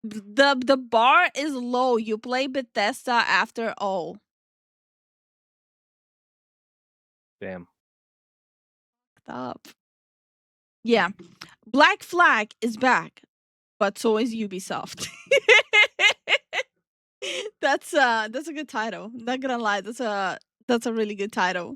The bar is low. You play Bethesda after all. Damn. Stop. Yeah. Black Flag is back, but so is Ubisoft. That's a good title. Not gonna lie, that's a really good title.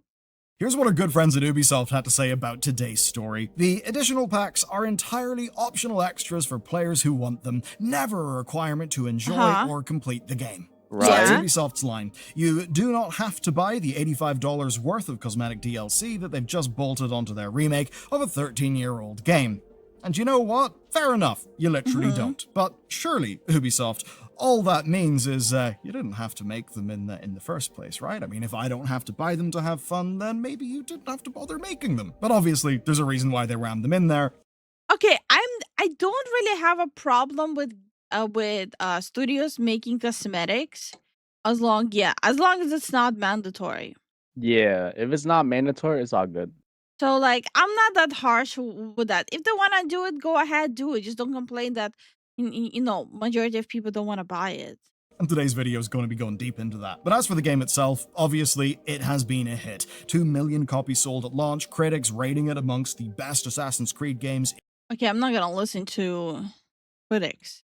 Here's what our good friends at Ubisoft had to say about today's story. The additional packs are entirely optional extras for players who want them, never a requirement to enjoy or complete the game. Right. That's Ubisoft's line. You do not have to buy the $85 worth of cosmetic DLC that they've just bolted onto their remake of a 13-year-old game. And you know what? Fair enough, you literally don't. But surely, Ubisoft, all that means is you didn't have to make them in the first place, right? I mean, if I don't have to buy them to have fun, then maybe you didn't have to bother making them. But obviously, there's a reason why they rammed them in there. Okay, I don't really have a problem with studios making cosmetics as long as it's not mandatory. Yeah, if it's not mandatory, it's all good. So like I'm not that harsh with that. If they want to do it, go ahead, do it. Just don't complain that majority of people don't want to buy it. And today's video is going to be going deep into that. But as for the game itself, obviously, it has been a hit. 2 million copies sold at launch, critics rating it amongst the best Assassin's Creed games. Okay, I'm not gonna listen to critics.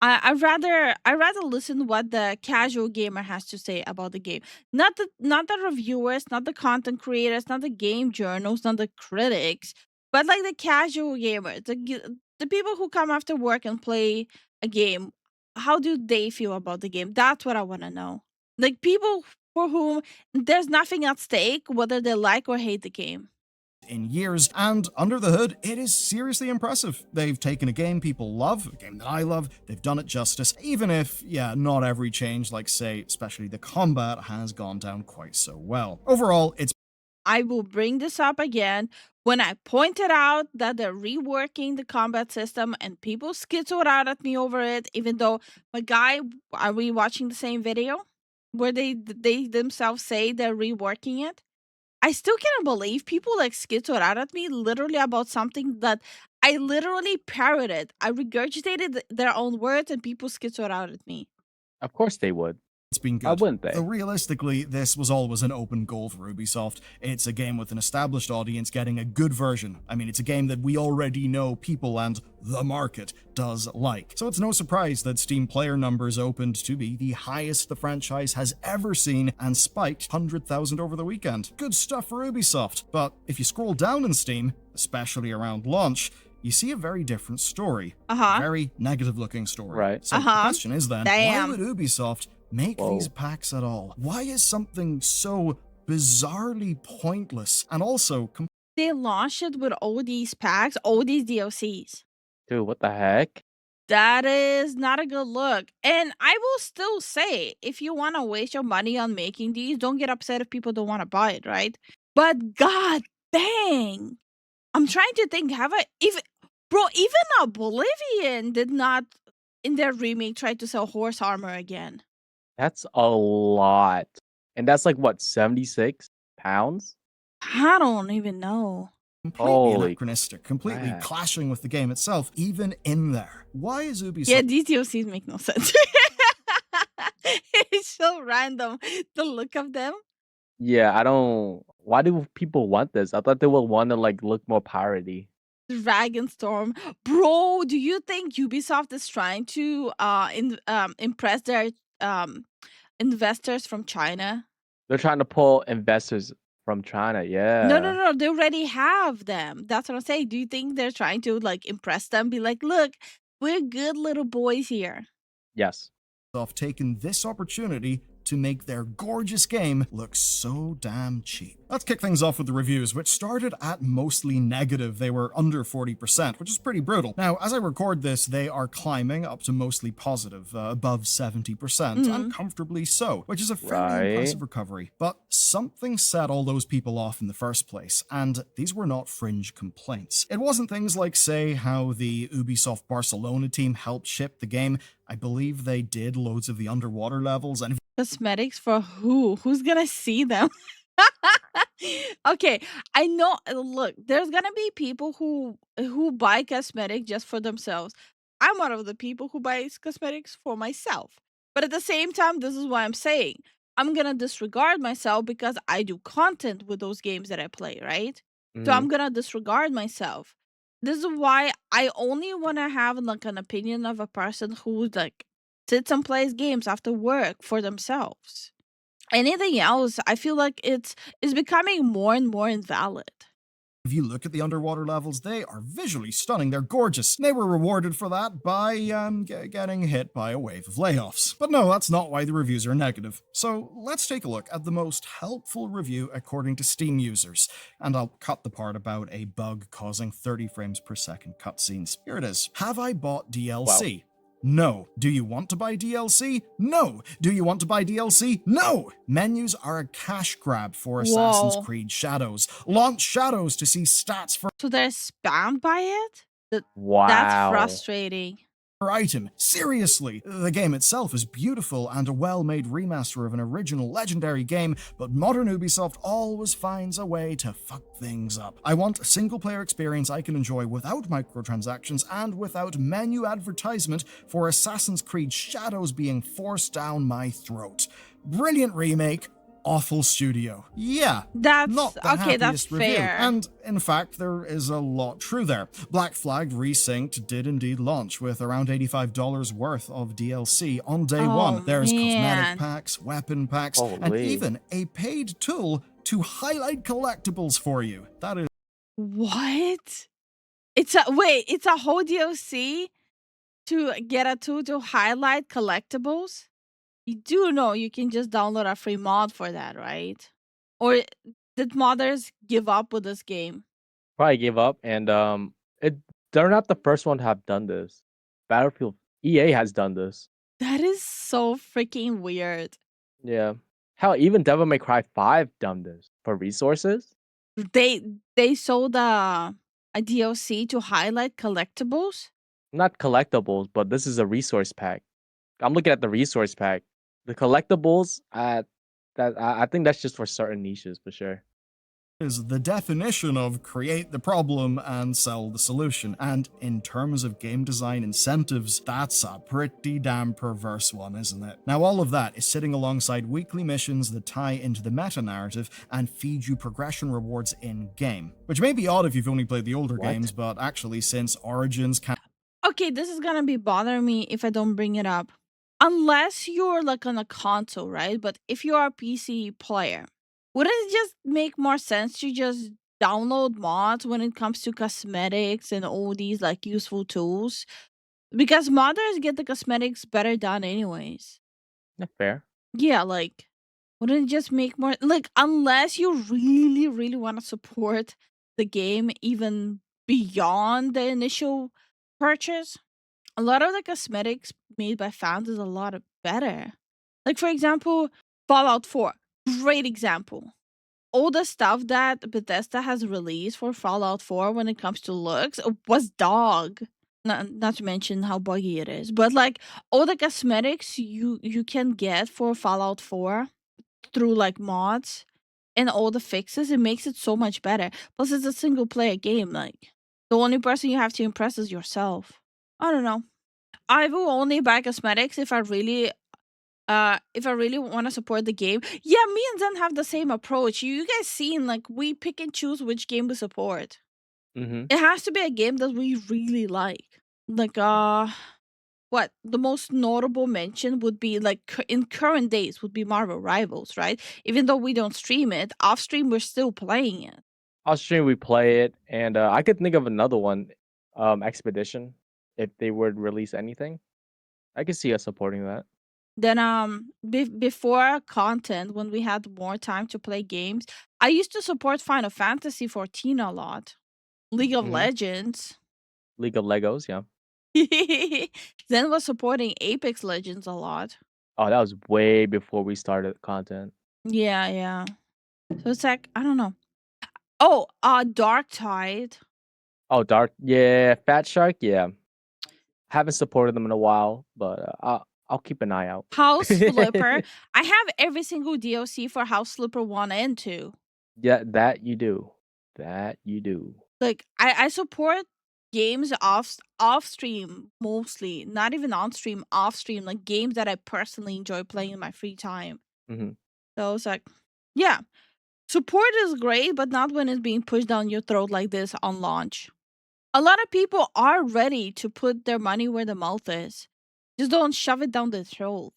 I'd rather listen to what the casual gamer has to say about the game. Not the reviewers, not the content creators, not the game journals, not the critics, but like the casual gamer, the people who come after work and play a game. How do they feel about the game? That's what I want to know. Like people for whom there's nothing at stake, whether they like or hate the game. In years, and under the hood, it is seriously impressive. They've taken a game people love, a game that I love, they've done it justice, even if, not every change, like say, especially the combat, has gone down quite so well. Overall, it's... I will bring this up again when I pointed out that they're reworking the combat system and people schizoed out at me over it, even though are we watching the same video where they themselves say they're reworking it? I still can't believe people like schizoed out at me literally about something that I literally parroted. I regurgitated their own words and people schizoed out at me. Of course they would. It's been good. Why wouldn't they? Though realistically, this was always an open goal for Ubisoft. It's a game with an established audience getting a good version. I mean, it's a game that we already know people and the market does like. So it's no surprise that Steam player numbers opened to be the highest the franchise has ever seen and spiked 100,000 over the weekend. Good stuff for Ubisoft. But if you scroll down in Steam, especially around launch, you see a very different story. A very negative looking story. Right. So the question is then, why would Ubisoft make these packs at all? Why is something so bizarrely pointless and also they launched it with all these packs, all these DLCs? Dude, what the heck? That is not a good look. And I will still say, if you want to waste your money on making these, don't get upset if people don't want to buy it, right? But god dang, I'm trying to think, even Oblivion did not in their remake try to sell horse armor again. That's a lot. And that's like what, 76 pounds? I don't even know. Completely anachronistic, completely clashing with the game itself, even in there. Why is Ubisoft... Yeah, these DLCs make no sense. It's so random, the look of them. Yeah, I don't... Why do people want this? I thought they would want to like look more piratey. Dragonstorm. Bro, do you think Ubisoft is trying to impress their investors from China? They're trying to pull investors from China, yeah. No, they already have them. That's what I'm saying. Do you think they're trying to like impress them? Be like, look, we're good little boys here. Yes. Taken this opportunity to make their gorgeous game look so damn cheap. Let's kick things off with the reviews, which started at mostly negative. They were under 40%, which is pretty brutal. Now, as I record this, they are climbing up to mostly positive, above 70%, and comfortably so, which is a fairly impressive recovery. But something set all those people off in the first place, and these were not fringe complaints. It wasn't things like, say, how the Ubisoft Barcelona team helped ship the game. I believe they did loads of the underwater levels, and cosmetics for who? Who's gonna see them? Okay, I know. Look, there's gonna be people who buy cosmetic just for themselves. I'm one of the people who buys cosmetics for myself. But at the same time, this is why I'm saying I'm gonna disregard myself because I do content with those games that I play, right? So Hmm. I'm gonna disregard myself. This is why I only wanna have like an opinion of a person who like sits and plays games after work for themselves. Anything else, I feel like it's becoming more and more invalid. If you look at the underwater levels, they are visually stunning. They're gorgeous. They were rewarded for that by getting hit by a wave of layoffs. But no, that's not why the reviews are negative. So let's take a look at the most helpful review according to Steam users. And I'll cut the part about a bug causing 30 frames per second cutscenes. Here it is. Have I bought Wow. DLC? No. Do you want to buy DLC? No. Do you want to buy DLC? No. Menus are a cash grab for Assassin's Whoa. Creed Shadows. Launch Shadows to see stats for So they're spammed by it? That's Wow. frustrating. item. Seriously, the game itself is beautiful and a well-made remaster of an original legendary game, but modern Ubisoft always finds a way to fuck things up. I want a single-player experience I can enjoy without microtransactions and without menu advertisement for Assassin's Creed Shadows being forced down my throat. Brilliant remake, awful studio. Yeah, That's not the okay, that's happiest review. fair. And in fact, there is a lot true there. Black Flag Resynced did indeed launch with around $85 worth of DLC on day Oh one. There's cosmetic man. packs, weapon packs, and Holy. even a paid tool to highlight collectibles for you. That is What? It's a whole DLC to get a tool to highlight collectibles? You do know you can just download a free mod for that, right? Or did modders give up with this game? Probably gave up, and it they're not the first one to have done this. Battlefield EA has done this. That is so freaking weird. Yeah. Hell, even Devil May Cry 5 done this for resources. They they sold a DLC to highlight collectibles? Not collectibles, but this is a resource pack. I'm looking at the resource pack. The collectibles, I think that's just for certain niches for sure. is the definition of create the problem and sell the solution. And in terms of game design incentives, that's a pretty damn perverse one, isn't it? Now, all of that is sitting alongside weekly missions that tie into the meta narrative and feed you progression rewards in game. Which may be odd if you've only played the older What? games, but actually, since Origins can Okay, this is gonna be bothering me if I don't bring it up. Unless you're like on a console, right? But if you are a PC player, wouldn't it just make more sense to just download mods when it comes to cosmetics and all these like useful tools? Because modders get the cosmetics better done anyways. Yeah, fair. Yeah, like wouldn't it just make more like unless you really, really want to support the game even beyond the initial purchase? A lot of the cosmetics made by fans is a lot better. Like for example, Fallout 4, great example. All the stuff that Bethesda has released for Fallout 4 when it comes to looks was dog. Not to mention how buggy it is, but like all the cosmetics you can get for Fallout 4 through like mods and all the fixes, it makes it so much better. Plus, it's a single player game. Like the only person you have to impress is yourself. I don't know. I will only buy cosmetics if I really want to support the game. Yeah, me and Zen have the same approach. You guys seen like we pick and choose which game we support. Mm-hmm. It has to be a game that we really like. Like what the most notable mention would be like in current days would be Marvel Rivals, right? Even though we don't stream it, off stream we're still playing it. I'll stream we play it, and I could think of another one, Expedition. If they would release anything, I could see us supporting that. Then before content when we had more time to play games, I used to support Final Fantasy 14 a lot. League of Hmm. Legends. League of Legos, yeah. Zen was supporting Apex Legends a lot. Oh, that was way before we started content. Yeah, yeah. So it's like I don't know. Oh, Dark Tide. Oh, Dark, yeah, Fat Shark, yeah. Haven't supported them in a while, but I'll keep an eye out. House Flipper. I have every single DLC for House Flipper 1 and 2. Yeah, that you do. That you do. Like I support games off stream mostly, not even on stream, off stream, like games that I personally enjoy playing in my free time. Mhm. So it's like, yeah, support is great, but not when it's being pushed down your throat like this on launch. A lot of people are ready to put their money where the mouth is. Just don't shove it down their throat.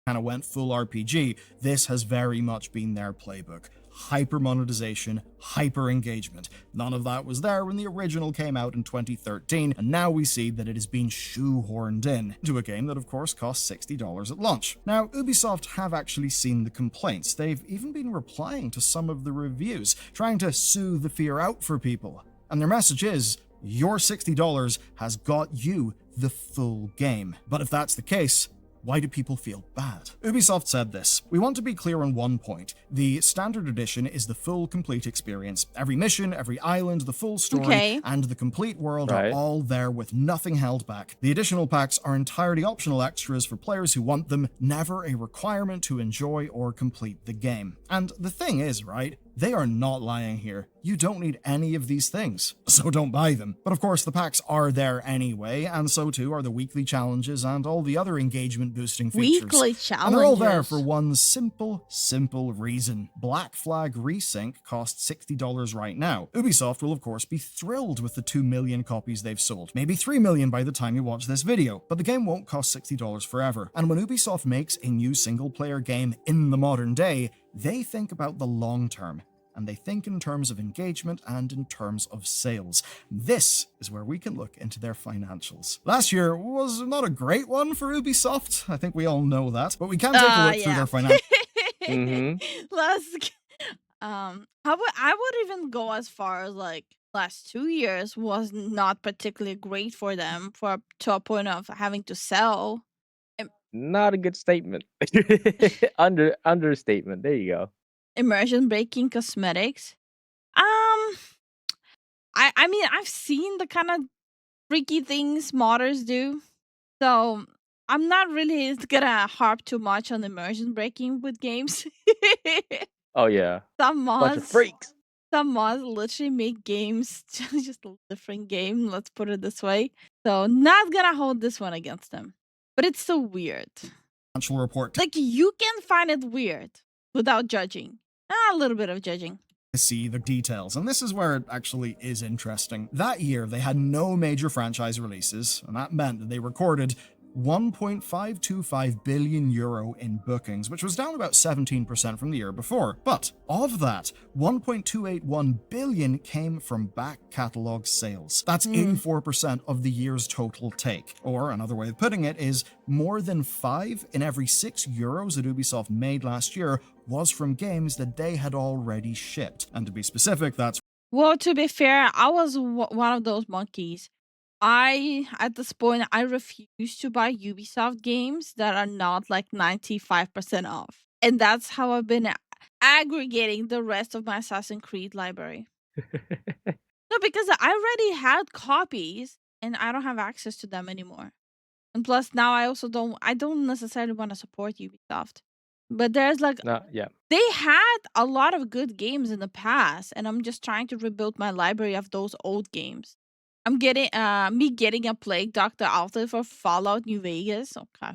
Kind of went full RPG, this has very much been their playbook. Hyper monetization, hyper engagement. None of that was there when the original came out in 2013, and now we see that it has been shoehorned in to a game that of course cost $60 at launch. Now, Ubisoft have actually seen the complaints. They've even been replying to some of the reviews, trying to soothe the fear out for people. And their message is, your $60 has got you the full game. But if that's the case, why do people feel bad? Ubisoft said this: "We want to be clear on one point. The standard edition is the full, complete experience. Every mission, every island, the full story, and the complete world are all there with nothing held back. The additional packs are entirely optional extras for players who want them, never a requirement to enjoy or complete the game." And the thing is, right, they are not lying here. You don't need any of these things, so don't buy them. But of course, the packs are there anyway, and so too are the weekly challenges and all the other engagement-boosting features. Weekly challenges. And they're all there for one simple reason. Black Flag Resync costs $60 right now. Ubisoft will of course be thrilled with the 2 million copies they've sold, maybe 3 million by the time you watch this video, but the game won't cost $60 forever. And when Ubisoft makes a new single-player game in the modern day, they think about the long term. And they think in terms of engagement and in terms of sales. This is where we can look into their financials. Last year was not a great one for Ubisoft. I think we all know that. But we can take a look through their financials. I would even go as far as like last 2 years was not particularly great for them to a point of having to sell. Not a good statement. Understatement. There you go. Immersion breaking cosmetics. I mean, I've seen the kind of freaky things modders do, so I'm not really gonna harp too much on immersion breaking with games. Oh yeah, Some bunch of freaks. some mods literally make games just a different game. Let's put it this way. So not gonna hold this one against them, but it's so weird. Financial report. Like you can find it weird without judging. A little bit of judging. To see the details, and this is where it actually is interesting. That year, they had no major franchise releases, and that meant that they recorded 1.525 billion euro in bookings, which was down about 17% from the year before. But of that, 1.281 billion came from back catalogue sales. That's 84% of the year's total take. Or another way of putting it is more than 5 in every 6 euros that Ubisoft made last year was from games that they had already shipped. And to be specific, that's... Well, to be fair, I was one of those monkeys. At this point, I refuse to buy Ubisoft games that are not like 95% off. And that's how I've been aggregating the rest of my Assassin's Creed library. No, because I already had copies and I don't have access to them anymore. And plus now I don't necessarily want to support Ubisoft. But there's like they had a lot of good games in the past, and I'm just trying to rebuild my library of those old games. I'm getting getting a Plague Doctor outfit for Fallout New Vegas. Okay.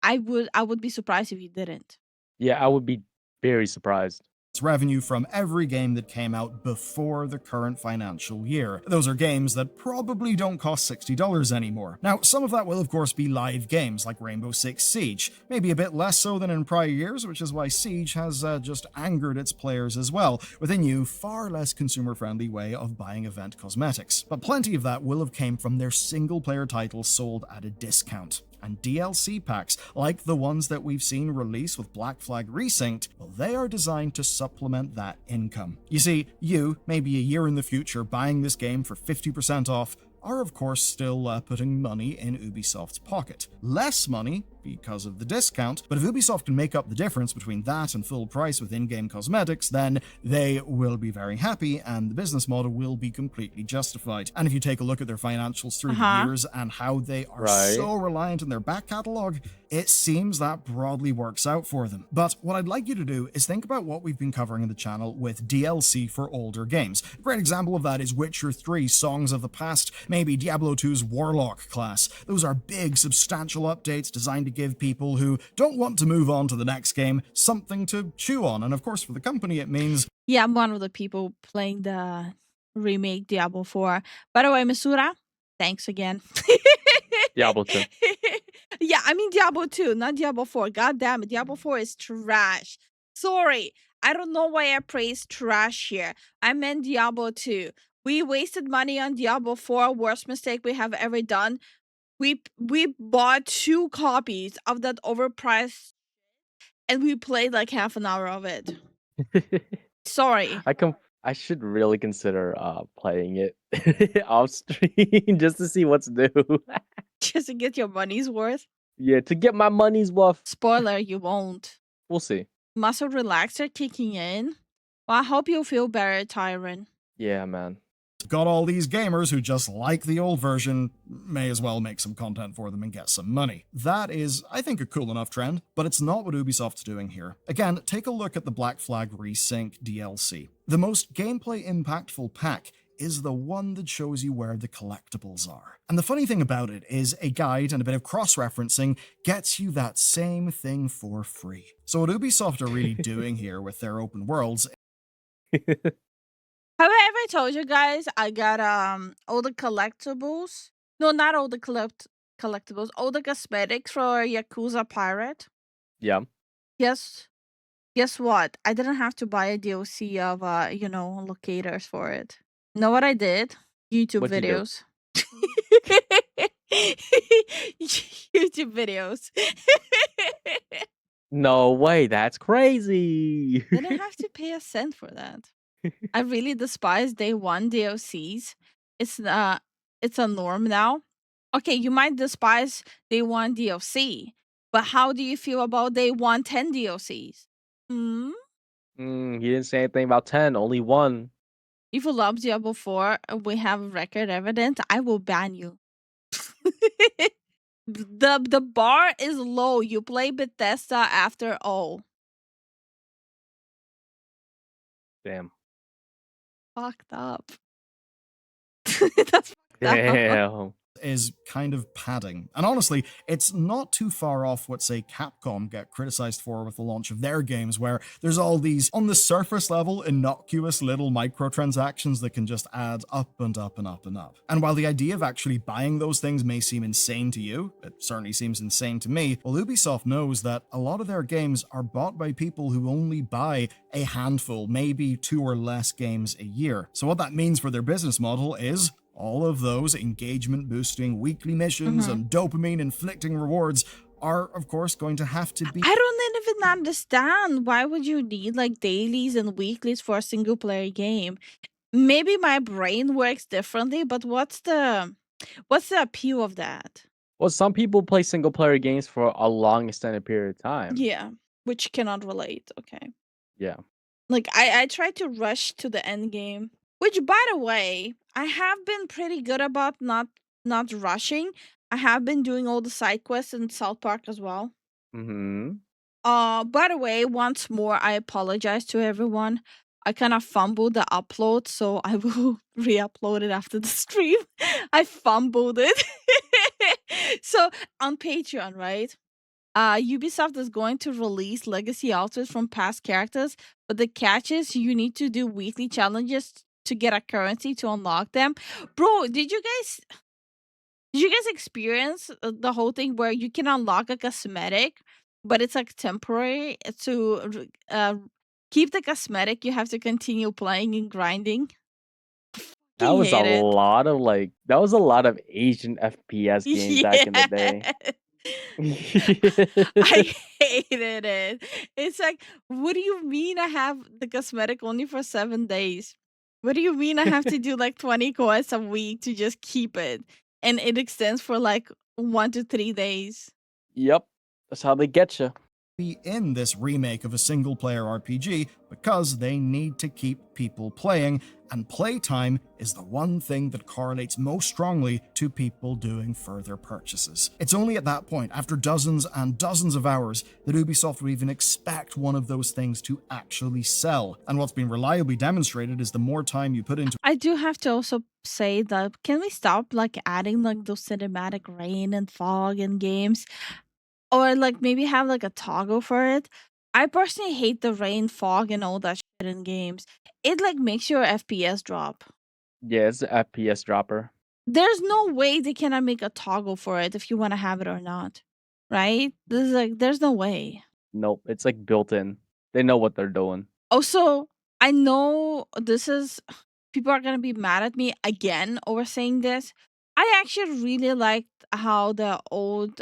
I would be surprised if you didn't. Yeah, I would be very surprised. Revenue from every game that came out before the current financial year. Those are games that probably don't cost $60 anymore. Now, some of that will of course be live games like Rainbow Six Siege, maybe a bit less so than in prior years, which is why Siege has just angered its players as well, with a new, far less consumer-friendly way of buying event cosmetics. But plenty of that will have came from their single-player titles sold at a discount. And DLC packs, like the ones that we've seen release with Black Flag Resynced, well, they are designed to supplement that income. You see, you, maybe a year in the future, buying this game for 50% off, are of course still putting money in Ubisoft's pocket. Less money because of the discount, but if Ubisoft can make up the difference between that and full price with in-game cosmetics, then they will be very happy and the business model will be completely justified. And if you take a look at their financials through the years and how they are so reliant on their back catalog, it seems that broadly works out for them. But what I'd like you to do is think about what we've been covering in the channel with DLC for older games. A great example of that is Witcher 3 Songs of the Past, maybe Diablo 2's Warlock class. Those are big, substantial updates designed to give people who don't want to move on to the next game something to chew on. And of course, for the company, it means... Yeah, I'm one of the people playing the remake Diablo 4. By the way, Misura, thanks again. Diablo 2. Yeah, I mean Diablo 2, not Diablo 4. God damn it, Diablo 4 is trash. Sorry, I don't know why I praise trash here. I meant Diablo 2. We wasted money on Diablo 4, worst mistake we have ever done. We bought 2 copies of that overpriced and we played like half an hour of it. Sorry. I should really consider playing it off stream just to see what's new. Just to get your money's worth. Yeah, to get my money's worth. Spoiler, you won't. We'll see. Muscle relaxer kicking in. Well, I hope you feel better, Tyron. Yeah, man. Got all these gamers who just like the old version, may as well make some content for them and get some money. That is, I think, a cool enough trend, but it's not what Ubisoft's doing here. Again, take a look at the Black Flag Resync DLC. The most gameplay impactful pack is the one that shows you where the collectibles are. And the funny thing about it is a guide and a bit of cross-referencing gets you that same thing for free. So what Ubisoft are really doing here with their open worlds... Have I ever told you guys I got all the collectibles? No, not all the collectibles. All the cosmetics for Yakuza Pirate. Yeah. Yes. Guess what? I didn't have to buy a DLC of locators for it. Know what I did? YouTube What'd you do? videos. YouTube videos. No way, that's crazy. Didn't have to pay a cent for that. I really despise day 1 DLCs. It's a norm now. Okay, you might despise day 1 DLC, but how do you feel about day 1 10 DLCs? He didn't say anything about 10, only 1. If you love Diablo 4, we have record evidence, I will ban you. The bar is low. You play Bethesda after all. Damn. Fucked up. That's fucked up. Damn. Is kind of padding. And honestly, it's not too far off what, say, Capcom get criticized for with the launch of their games, where there's all these, on the surface level, innocuous little microtransactions that can just add up and up and up and up. And while the idea of actually buying those things may seem insane to you, it certainly seems insane to me, well, Ubisoft knows that a lot of their games are bought by people who only buy a handful, maybe 2 or less games a year. So what that means for their business model is all of those engagement-boosting weekly missions and dopamine-inflicting rewards are, of course, going to have to be... I don't even understand. Why would you need, like, dailies and weeklies for a single-player game? Maybe my brain works differently, but what's the appeal of that? Well, some people play single-player games for a long, extended period of time. Yeah, which cannot relate. Okay. Yeah. Like, I tried to rush to the end game. Which, by the way, I have been pretty good about not rushing. I have been doing all the side quests in South Park as well. By the way, once more, I apologize to everyone. I kind of fumbled the upload, so I will re-upload it after the stream. I fumbled it. So, on Patreon, right? Ubisoft is going to release legacy outfits from past characters, but the catch is you need to do weekly challenges to get a currency to unlock them. Bro, did you guys experience the whole thing where you can unlock a cosmetic, but it's like temporary? To keep the cosmetic, you have to continue playing and grinding. That was a lot of Asian FPS games back in the day. I hated it. It's like, what do you mean I have the cosmetic only for 7 days? What do you mean I have to do like 20 quests a week to just keep it? And it extends for like 1 to 3 days. Yep. That's how they get you. Be in this remake of a single-player RPG because they need to keep people playing, and playtime is the one thing that correlates most strongly to people doing further purchases. It's only at that point, after dozens and dozens of hours, that Ubisoft would even expect one of those things to actually sell. And what's been reliably demonstrated is the more time you put into I do have to also say that can we stop like adding like those cinematic rain and fog in games? Or like maybe have like a toggle for it. I personally hate the rain, fog, and all that shit in games. It like makes your FPS drop. Yeah, it's an FPS dropper. There's no way they cannot make a toggle for it if you want to have it or not. Right? This is like there's no way. Nope, it's like built in. They know what they're doing. Also, I know this is people are gonna be mad at me again over saying this. I actually really liked how the old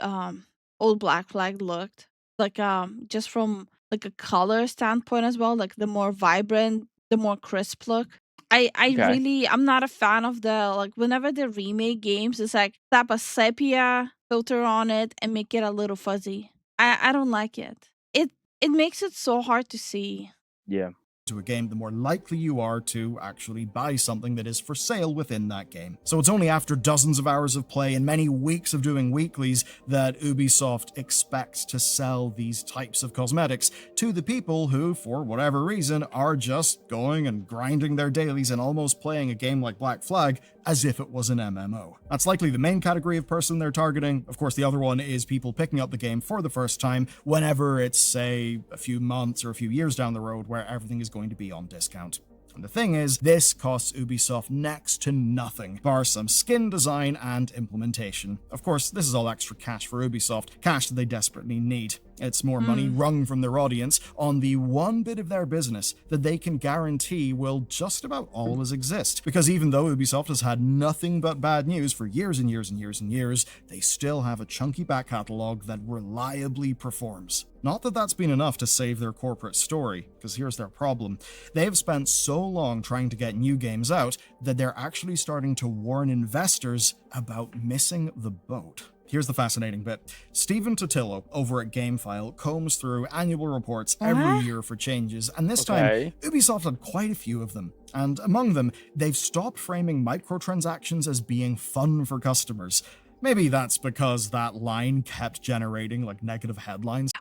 Black Flag looked. Like just from like a color standpoint as well, like the more vibrant, the more crisp look. I Okay. really I'm not a fan of the like whenever they remake games, it's like tap a sepia filter on it and make it a little fuzzy. I don't like it. It makes it so hard to see. Yeah. a game, the more likely you are to actually buy something that is for sale within that game. So it's only after dozens of hours of play and many weeks of doing weeklies that Ubisoft expects to sell these types of cosmetics to the people who, for whatever reason, are just going and grinding their dailies and almost playing a game like Black Flag as if it was an MMO. That's likely the main category of person they're targeting. Of course, the other one is people picking up the game for the first time whenever it's, say, a few months or a few years down the road where everything is going to be on discount. And the thing is, this costs Ubisoft next to nothing, bar some skin design and implementation. Of course, this is all extra cash for Ubisoft, cash that they desperately need. It's more money wrung from their audience on the one bit of their business that they can guarantee will just about always exist. Because even though Ubisoft has had nothing but bad news for years and years and years and years, they still have a chunky back catalogue that reliably performs. Not that that's been enough to save their corporate story, because here's their problem. They've spent so long trying to get new games out that they're actually starting to warn investors about missing the boat. Here's the fascinating bit. Stephen Totillo over at GameFile combs through annual reports every year for changes, and this time, Ubisoft had quite a few of them. And among them, they've stopped framing microtransactions as being fun for customers. Maybe that's because that line kept generating like negative headlines.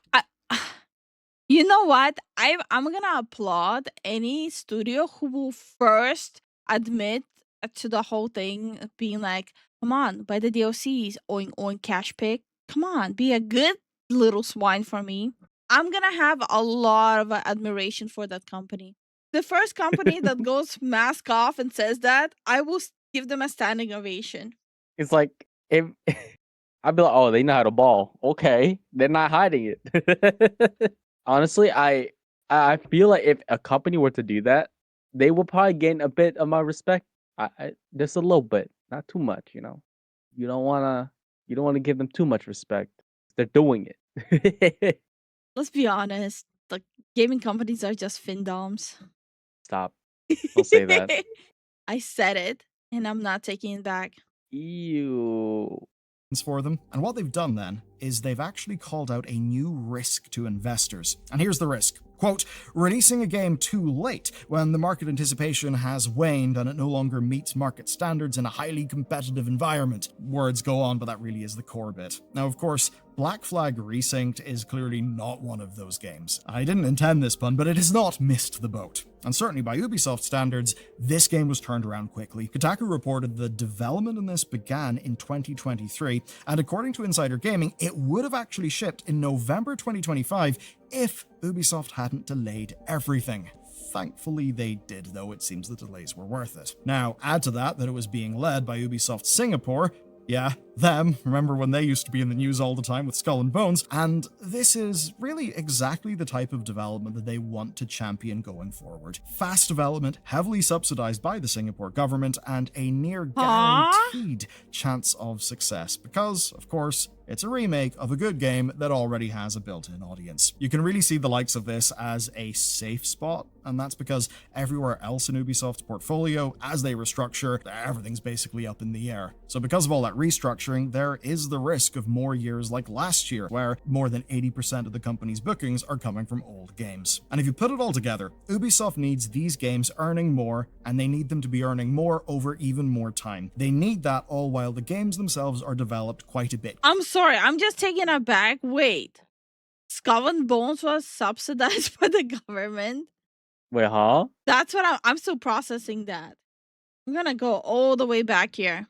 You know what? I'm gonna applaud any studio who will first admit to the whole thing being like, come on, buy the DLCs, oing cash pick. Come on, be a good little swine for me. I'm gonna have a lot of admiration for that company. The first company that goes mask off and says that, I will give them a standing ovation. It's like, if I'd be like, oh, they know how to ball. Okay, they're not hiding it. Honestly, I feel like if a company were to do that, they will probably gain a bit of my respect. Just a little bit, not too much. You know, you don't wanna give them too much respect. They're doing it. Let's be honest, like gaming companies are just findoms. Stop! Don't say that. I said it, and I'm not taking it back. Ew. For them. And what they've done then is they've actually called out a new risk to investors. And here's the risk. Quote, releasing a game too late when the market anticipation has waned and it no longer meets market standards in a highly competitive environment. Words go on, but that really is the core bit. Now, of course, Black Flag Resynced is clearly not one of those games. I didn't intend this pun, but it has not missed the boat. And certainly by Ubisoft standards, this game was turned around quickly. Kotaku reported the development in this began in 2023, and according to Insider Gaming, it would have actually shipped in November 2025 if Ubisoft hadn't delayed everything. Thankfully they did, though it seems the delays were worth it. Now, add to that it was being led by Ubisoft Singapore. Yeah, them. Remember when they used to be in the news all the time with Skull and Bones? And this is really exactly the type of development that they want to champion going forward. Fast development, heavily subsidized by the Singapore government, and a near guaranteed chance of success. Because, of course, it's a remake of a good game that already has a built-in audience. You can really see the likes of this as a safe spot, and that's because everywhere else in Ubisoft's portfolio, as they restructure, everything's basically up in the air. So because of all that restructuring, restructuring, there is the risk of more years like last year, where more than 80% of the company's bookings are coming from old games. And if you put it all together, Ubisoft needs these games earning more, and they need them to be earning more over even more time. They need that all while the games themselves are developed quite a bit. I'm sorry, I'm just taking it back. Wait. Skull and Bones was subsidized by the government? Wait, huh? That's what I'm still processing that. I'm gonna go all the way back here.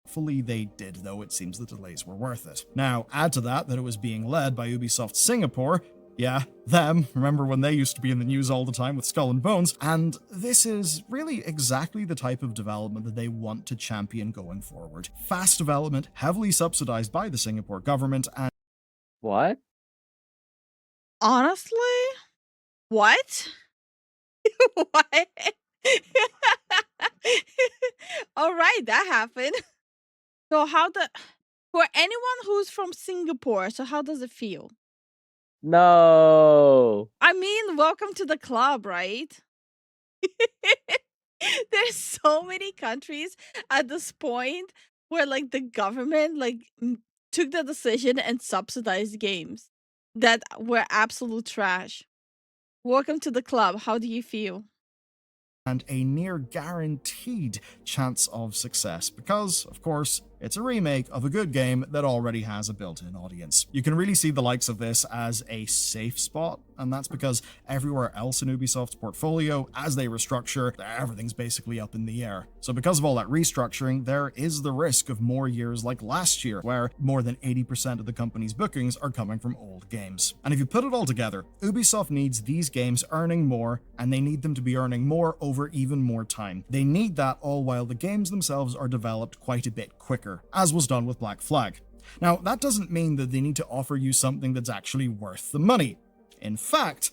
Hopefully they did, though it seems the delays were worth it. Now, add to that it was being led by Ubisoft Singapore. Yeah, them. Remember when they used to be in the news all the time with Skull and Bones? And this is really exactly the type of development that they want to champion going forward. Fast development, heavily subsidized by the Singapore government, and What? Honestly? What? What? All right, that happened. So for anyone who's from Singapore, so how does it feel? No. I mean, welcome to the club, right? There's so many countries at this point where like the government took the decision and subsidized games that were absolute trash. Welcome to the club. How do you feel? a near guaranteed chance of success because, of course, it's a remake of a good game that already has a built-in audience. You can really see the likes of this as a safe spot, and that's because everywhere else in Ubisoft's portfolio, as they restructure, everything's basically up in the air. So because of all that restructuring, there is the risk of more years like last year, where more than 80% of the company's bookings are coming from old games. And if you put it all together, Ubisoft needs these games earning more, and they need them to be earning more over even more time. They need that all while the games themselves are developed quite a bit quicker, as was done with Black Flag. Now, that doesn't mean that they need to offer you something that's actually worth the money. In fact,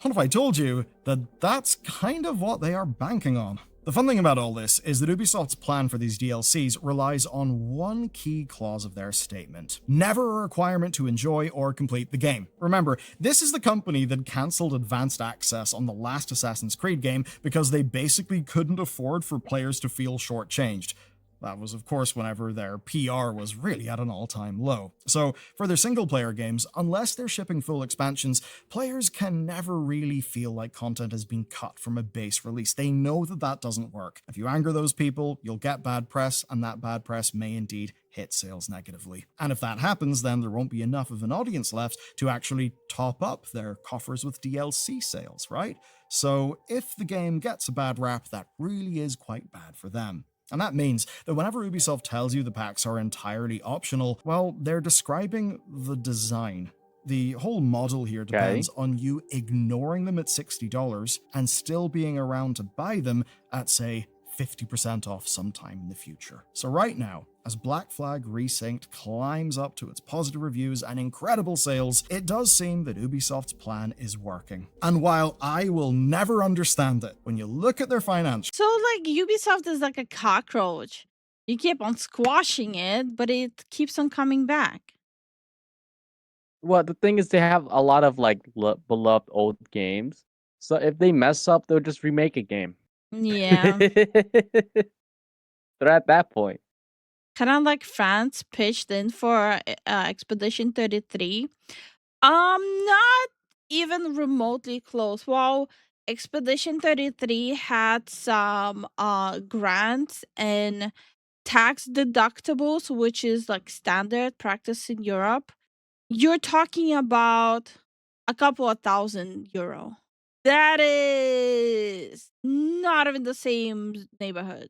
what if I told you that that's kind of what they are banking on? The fun thing about all this is that Ubisoft's plan for these DLCs relies on one key clause of their statement: never a requirement to enjoy or complete the game. Remember, this is the company that cancelled advanced access on the last Assassin's Creed game because they basically couldn't afford for players to feel shortchanged. That was, of course, whenever their PR was really at an all-time low. So, for their single-player games, unless they're shipping full expansions, players can never really feel like content has been cut from a base release. They know that that doesn't work. If you anger those people, you'll get bad press, and that bad press may indeed hit sales negatively. And if that happens, then there won't be enough of an audience left to actually top up their coffers with DLC sales, right? So, if the game gets a bad rap, that really is quite bad for them. And that means that whenever Ubisoft tells you the packs are entirely optional, well, they're describing the design. The whole model here depends on you ignoring them at $60 and still being around to buy them at, say, 50% off sometime in the future. So right now, as Black Flag Resynced climbs up to its positive reviews and incredible sales, it does seem that Ubisoft's plan is working. And while I will never understand it, when you look at their financials... So, like, Ubisoft is like a cockroach. You keep on squashing it, but it keeps on coming back. Well, the thing is they have a lot of, like, beloved old games. So if they mess up, they'll just remake a game. Yeah. They're at that point. Kind of like France pitched in for Expedition 33. Not even remotely close. While Expedition 33 had some grants and tax deductibles, which is like standard practice in Europe, you're talking about a couple of €1,000. That is not even the same neighborhood.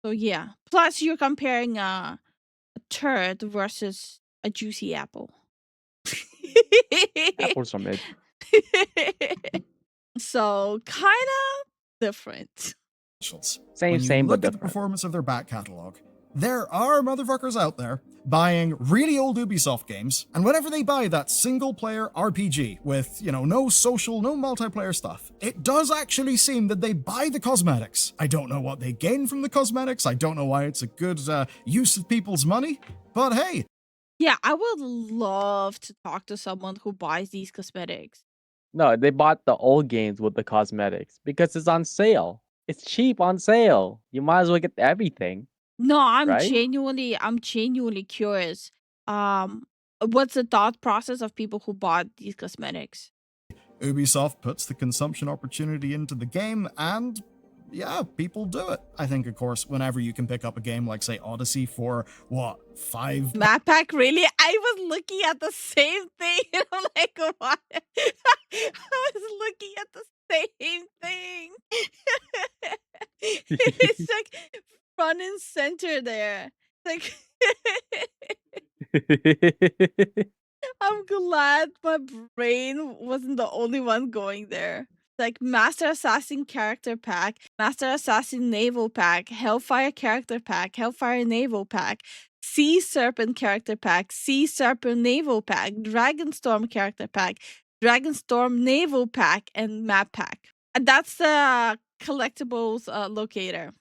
So yeah. Plus, you're comparing a turd versus a juicy apple. Apples are mid. So kind of different. Same, when you but look at the different. performance of their back catalog, there are motherfuckers out there buying really old Ubisoft games, and whenever they buy that single-player RPG with, no social, no multiplayer stuff, it does actually seem that they buy the cosmetics. I don't know what they gain from the cosmetics, I don't know why it's a good use of people's money, but hey. Yeah, I would love to talk to someone who buys these cosmetics. No, they bought the old games with the cosmetics because it's on sale. It's cheap on sale. You might as well get everything. No, right? I'm genuinely curious. What's the thought process of people who bought these cosmetics? Ubisoft puts the consumption opportunity into the game, and yeah, people do it. I think, of course, whenever you can pick up a game like, say, Odyssey for what, £5? Map pack, really? I was looking at the same thing. And I'm like, what? I was looking at the same thing. It's like front and center there. Like, I'm glad my brain wasn't the only one going there. Like Master Assassin character pack, Master Assassin naval pack, Hellfire character pack, Hellfire naval pack, Sea Serpent character pack, Sea Serpent naval pack, Dragonstorm character pack, Dragonstorm naval pack, and map pack. And that's the collectibles locator.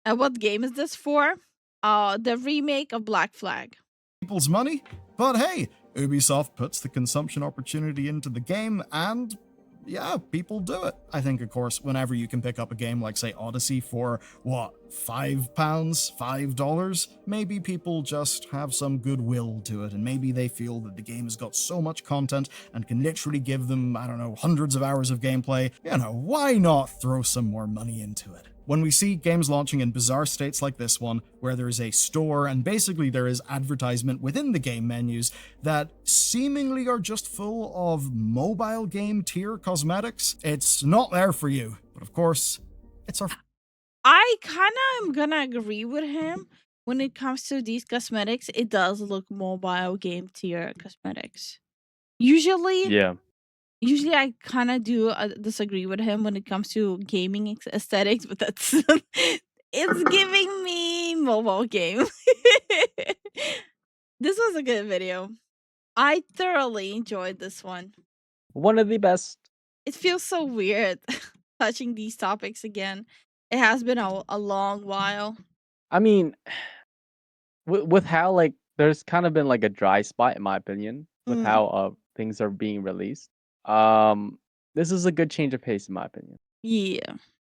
And what game is this for? The remake of Black Flag. People's money? But hey, Ubisoft puts the consumption opportunity into the game, and yeah, people do it. I think, of course, whenever you can pick up a game like, say, Odyssey for what, £5, $5, maybe people just have some goodwill to it, and maybe they feel that the game has got so much content and can literally give them, I don't know, hundreds of hours of gameplay. You know, why not throw some more money into it? When we see games launching in bizarre states like this one, where there is a store and basically there is advertisement within the game menus that seemingly are just full of mobile game tier cosmetics, it's not there for you. But of course, it's our... I kind of am gonna agree with him when it comes to these cosmetics. It does look mobile game tier cosmetics. Usually, Yeah. usually I kind of do disagree with him when it comes to gaming aesthetics, but that's it's giving me mobile game. This was a good video. I thoroughly enjoyed this one. One of the best. It feels so weird touching these topics again. It has been a long while. I mean, with how like there's kind of been like a dry spot in my opinion with Mm, how things are being released. This is a good change of pace in my opinion. yeah.